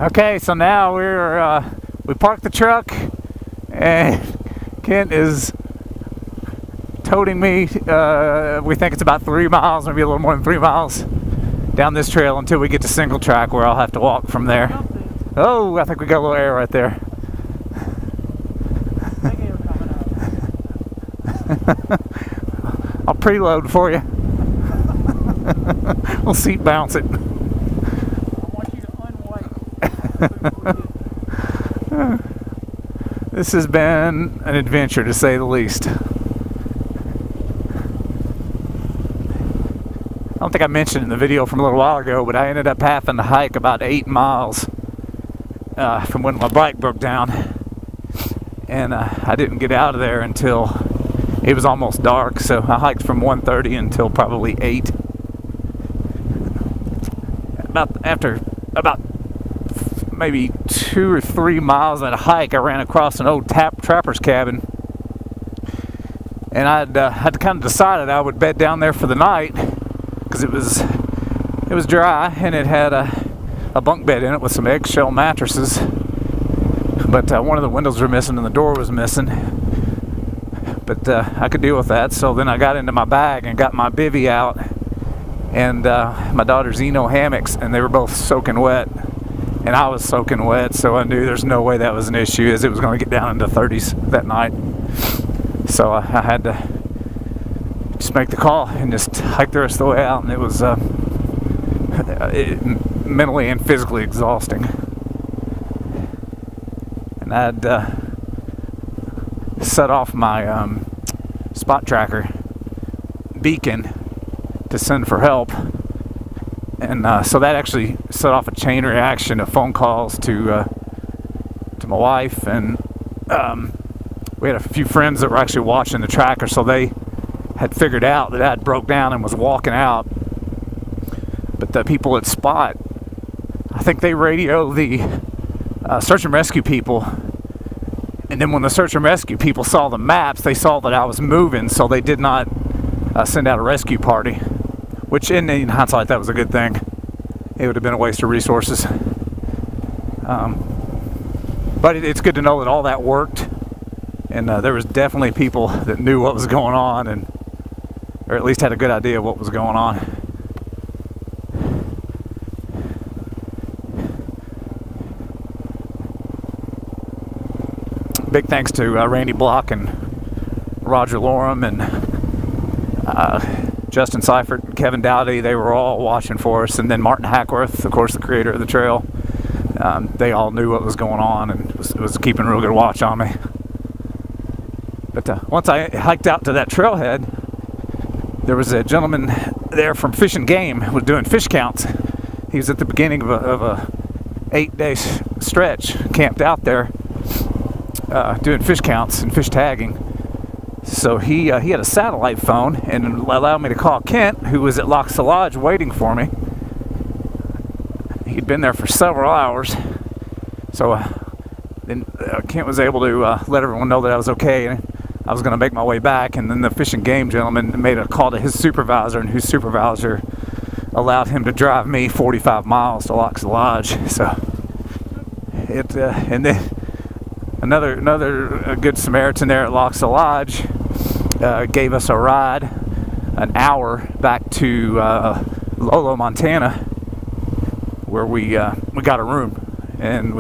Okay, so now we parked the truck, and Kent is toting me. We think it's about 3 miles, maybe a little more than 3 miles down this trail until we get to single track, where I'll have to walk from there. Oh, I think we got a little air right there. I'll preload for you. We'll seat bounce it. I want you to unwipe. This has been an adventure, to say the least. I don't think I mentioned in the video from a little while ago, but I ended up having to hike about 8 miles from when my bike broke down. And I didn't get out of there until it was almost dark, so I hiked from 1:30 until probably 8. After about maybe 2 or 3 miles of a hike, I ran across an old trapper's cabin, and I'd kind of decided I would bed down there for the night because it was dry, and it had a bunk bed in it with some eggshell mattresses, but one of the windows were missing and the door was missing. But I could deal with that, so then I got into my bag and got my bivvy out and my daughter's Eno hammocks, and they were both soaking wet, and I was soaking wet, so I knew there's no way that was an issue, as it was going to get down into 30s that night. So I had to just make the call and just hike the rest of the way out, and it was mentally and physically exhausting. And I'd set off my spot tracker beacon to send for help, and so that actually set off a chain reaction of phone calls to my wife, and we had a few friends that were actually watching the tracker, so they had figured out that I had broke down and was walking out. But the people at Spot, I think they radio the search and rescue people. And then when the search and rescue people saw the maps, they saw that I was moving, so they did not send out a rescue party, which in hindsight, that was a good thing. It would have been a waste of resources. But it's good to know that all that worked, and there was definitely people that knew what was going on, or at least had a good idea of what was going on. Big thanks to Randy Block and Roger Lorem and Justin Seifert and Kevin Dowdy. They were all watching for us, and then Martin Hackworth, of course, the creator of the trail. They all knew what was going on and was keeping a real good watch on me. But once I hiked out to that trailhead, there was a gentleman there from Fish and Game who was doing fish counts. He was at the beginning of a 8-day stretch, camped out there, doing fish counts and fish tagging. So he had a satellite phone and allowed me to call Kent, who was at Loxa Lodge waiting for me. He'd been there for several hours, so then Kent was able to let everyone know that I was okay, and I was going to make my way back. And then the Fish and Game gentleman made a call to his supervisor, and whose supervisor allowed him to drive me 45 miles to Loxa Lodge. So and then another good Samaritan there at Loxa Lodge gave us a ride an hour back to Lolo, Montana, where we got a room, and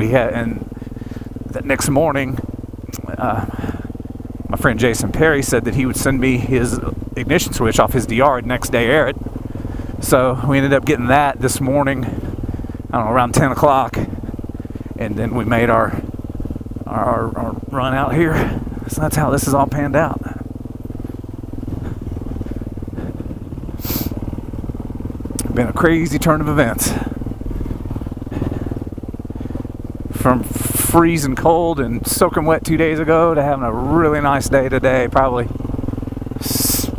that next morning my friend Jason Perry said that he would send me his ignition switch off his DR next day air it. So we ended up getting that this morning, I don't know, around 10 o'clock, and then we made our run out here. So that's how this is all panned out. Been a crazy turn of events. From freezing cold and soaking wet 2 days ago to having a really nice day today, probably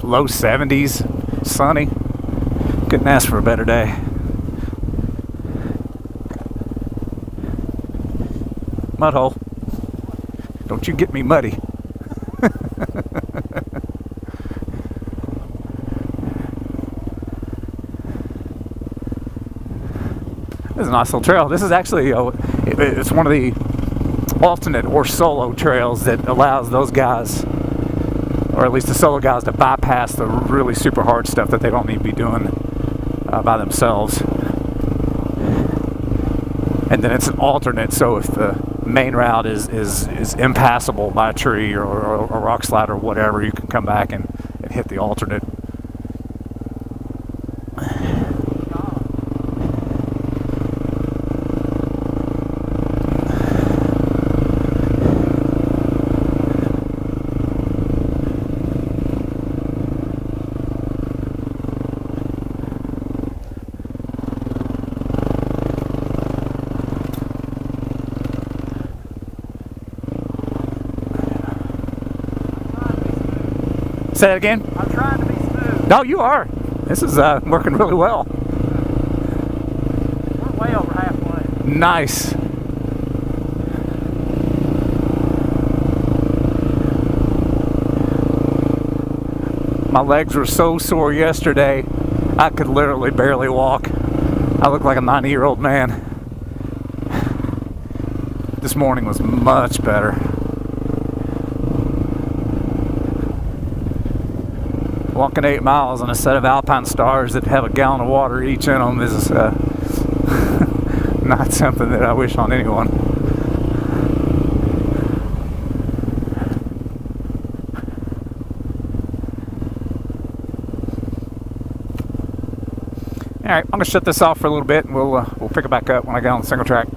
low 70s, sunny. Couldn't ask for a better day. Mud hole. Don't you get me muddy. This is a nice little trail. This is actually it's one of the alternate or solo trails that allows those guys, or at least the solo guys, to bypass the really super hard stuff that they don't need to be doing by themselves. And then it's an alternate, so if the main route is impassable by a tree or a rock slide or whatever, you can come back and hit the alternate. Say it again? I'm trying to be smooth. No, you are. This is working really well. We're way over halfway. Nice. My legs were so sore yesterday, I could literally barely walk. I look like a 90-year-old man. This morning was much better. Walking 8 miles on a set of alpine stars that have a gallon of water each in them is not something that I wish on anyone. All right, I'm gonna shut this off for a little bit, and we'll pick it back up when I get on the single track.